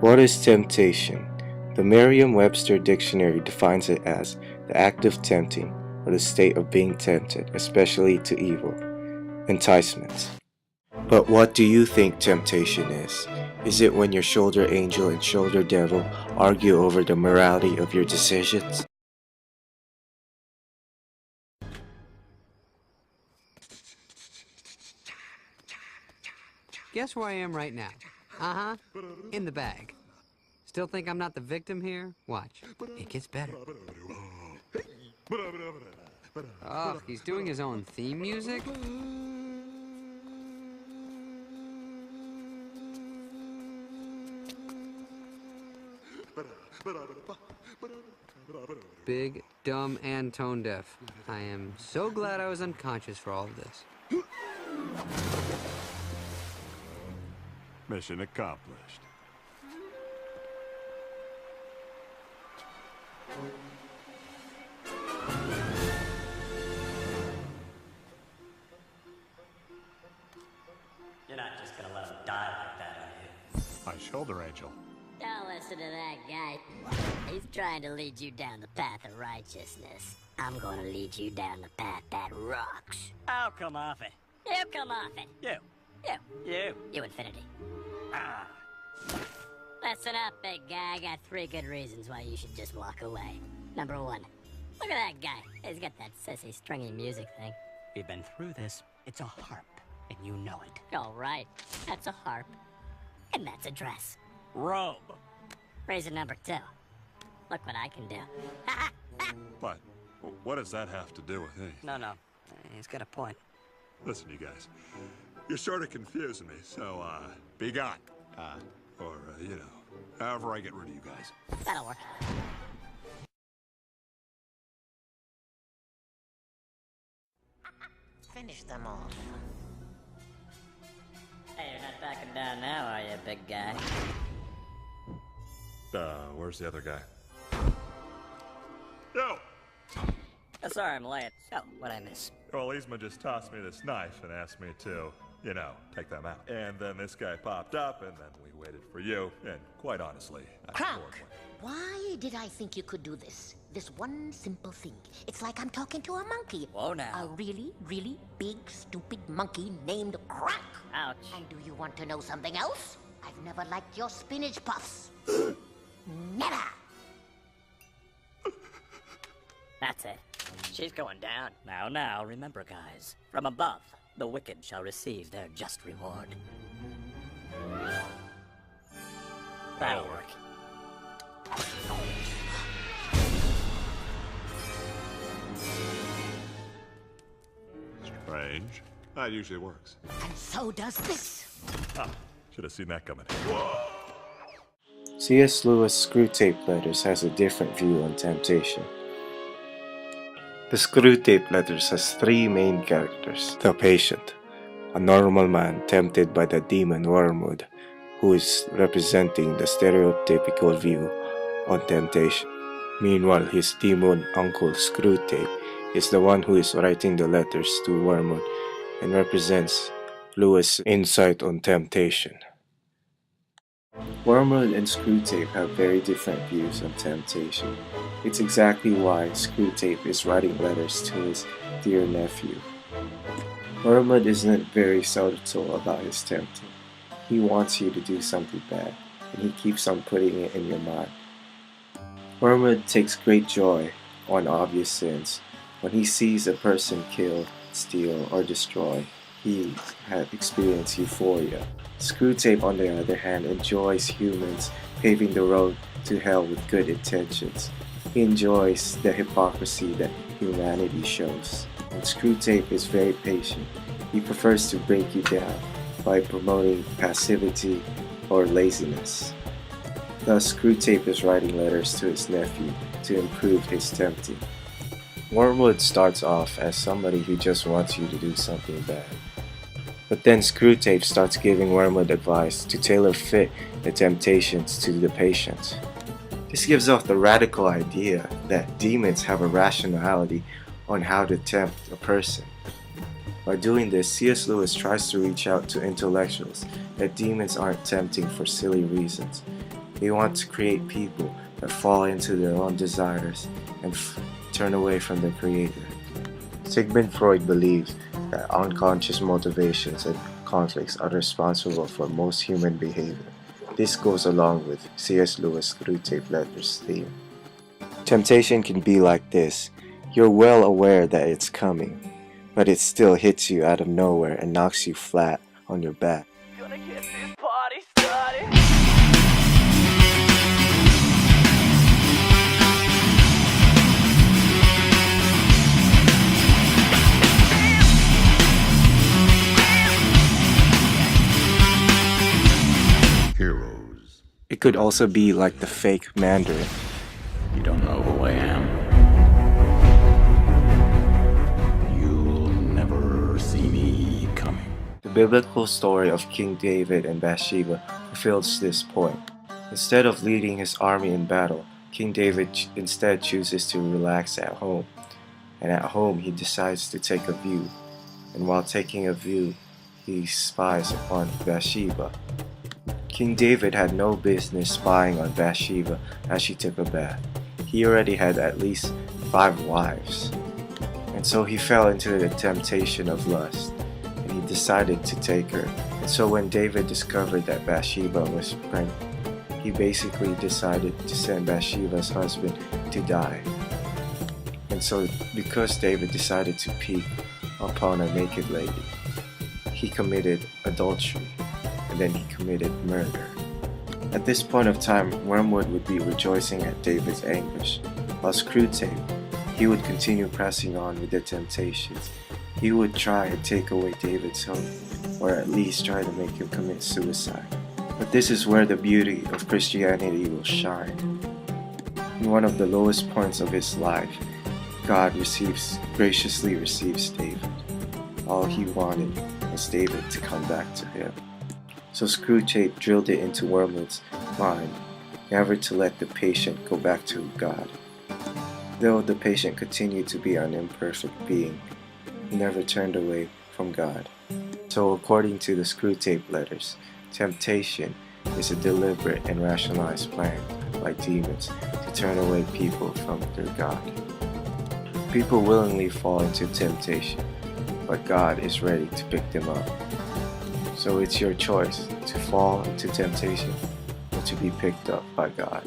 What is temptation? The Merriam-Webster dictionary defines it as the act of tempting or the state of being tempted, especially to evil, enticements. But what do you think temptation is? Is it when your shoulder angel and shoulder devil argue over the morality of your decisions? Guess where I am right now? Uh-huh. In the bag. Still think I'm not the victim here? Watch. It gets better. Oh, he's doing his own theme music? Big, dumb, and tone deaf. I am so glad I was unconscious for all of this. Mission accomplished. You're not just gonna let him die like that, are you? My shoulder angel. Don't listen to that guy. He's trying to lead you down the path of righteousness. I'm gonna lead you down the path that rocks. Oh, come off it. You come off it. You. You Infinity. Ah. Listen up, big guy. I got 3 good reasons why you should just walk away. Number 1, look at that guy. He's got that sissy stringy music thing. We've been through this. It's a harp, and you know it. All right, that's a harp. And that's a dress. Robe. Reason number 2, look what I can do. But what does that have to do with anything? No. He's got a point. Listen, you guys. You're sort of confusing me, so, be gone. Or, however I get rid of you guys. That'll work. Finish them off. Hey, you're not backing down now, are you, big guy? Where's the other guy? Yo! Sorry I'm late. So, what'd I miss? Well, Yzma just tossed me this knife and asked me to, take them out. And then this guy popped up, and then we waited for you, and quite honestly, I Kronk, ignored one. why did I think you could do this? This one simple thing. It's like I'm talking to a monkey. Whoa, now. A really, really big, stupid monkey named Kronk. Ouch. And do you want to know something else? I've never liked your spinach puffs. Never! That's it. She's going down. Now, remember, guys. From above, the wicked shall receive their just reward. That'll work. Strange. That usually works. And so does this. Should have seen that coming. C.S. Lewis' Screwtape Letters has a different view on temptation. The Screwtape Letters has 3 main characters. The patient, a normal man tempted by the demon Wormwood, who is representing the stereotypical view on temptation. Meanwhile, his demon uncle Screwtape is the one who is writing the letters to Wormwood and represents Lewis' insight on temptation. Wormwood and Screwtape have very different views on temptation. It's exactly why Screwtape is writing letters to his dear nephew. Wormwood isn't very subtle about his tempting. He wants you to do something bad, and he keeps on putting it in your mind. Wormwood takes great joy on obvious sins. When he sees a person kill, steal, or destroy, he has experienced euphoria. Screwtape, on the other hand, enjoys humans paving the road to hell with good intentions. He enjoys the hypocrisy that humanity shows. And Screwtape is very patient. He prefers to break you down by promoting passivity or laziness. Thus, Screwtape is writing letters to his nephew to improve his tempting. Wormwood starts off as somebody who just wants you to do something bad. But then Screwtape starts giving Wormwood advice to tailor fit the temptations to the patient. This gives off the radical idea that demons have a rationality on how to tempt a person. By doing this, C.S. Lewis tries to reach out to intellectuals that demons aren't tempting for silly reasons. They want to create people that fall into their own desires and turn away from the Creator. Sigmund Freud believes that unconscious motivations and conflicts are responsible for most human behavior. This goes along with C.S. Lewis' Screwtape Letters theme. Temptation can be like this. You're well aware that it's coming, but it still hits you out of nowhere and knocks you flat on your back. Gonna get this party started. Heroes. It could also be like the fake Mandarin. You don't know who I am. You'll never see me coming. The biblical story of King David and Bathsheba fulfills this point. Instead of leading his army in battle, King David instead chooses to relax at home. And at home he decides to take a view. And while taking a view, he spies upon Bathsheba. King David had no business spying on Bathsheba as she took a bath. He already had at least 5 wives. And so he fell into the temptation of lust, and he decided to take her. And so when David discovered that Bathsheba was pregnant, he basically decided to send Bathsheba's husband to die. And so because David decided to peek upon a naked lady, he committed adultery. And then he committed murder. At this point of time, Wormwood would be rejoicing at David's anguish, while Screwtape, he would continue pressing on with the temptations. He would try and take away David's hope, or at least try to make him commit suicide. But this is where the beauty of Christianity will shine. In one of the lowest points of his life, God graciously receives David. All he wanted was David to come back to him. So Screwtape drilled it into Wormwood's mind, never to let the patient go back to God. Though the patient continued to be an imperfect being, he never turned away from God. So according to the Screwtape Letters, temptation is a deliberate and rationalized plan by demons to turn away people from their God. People willingly fall into temptation, but God is ready to pick them up. So it's your choice to fall into temptation or to be picked up by God.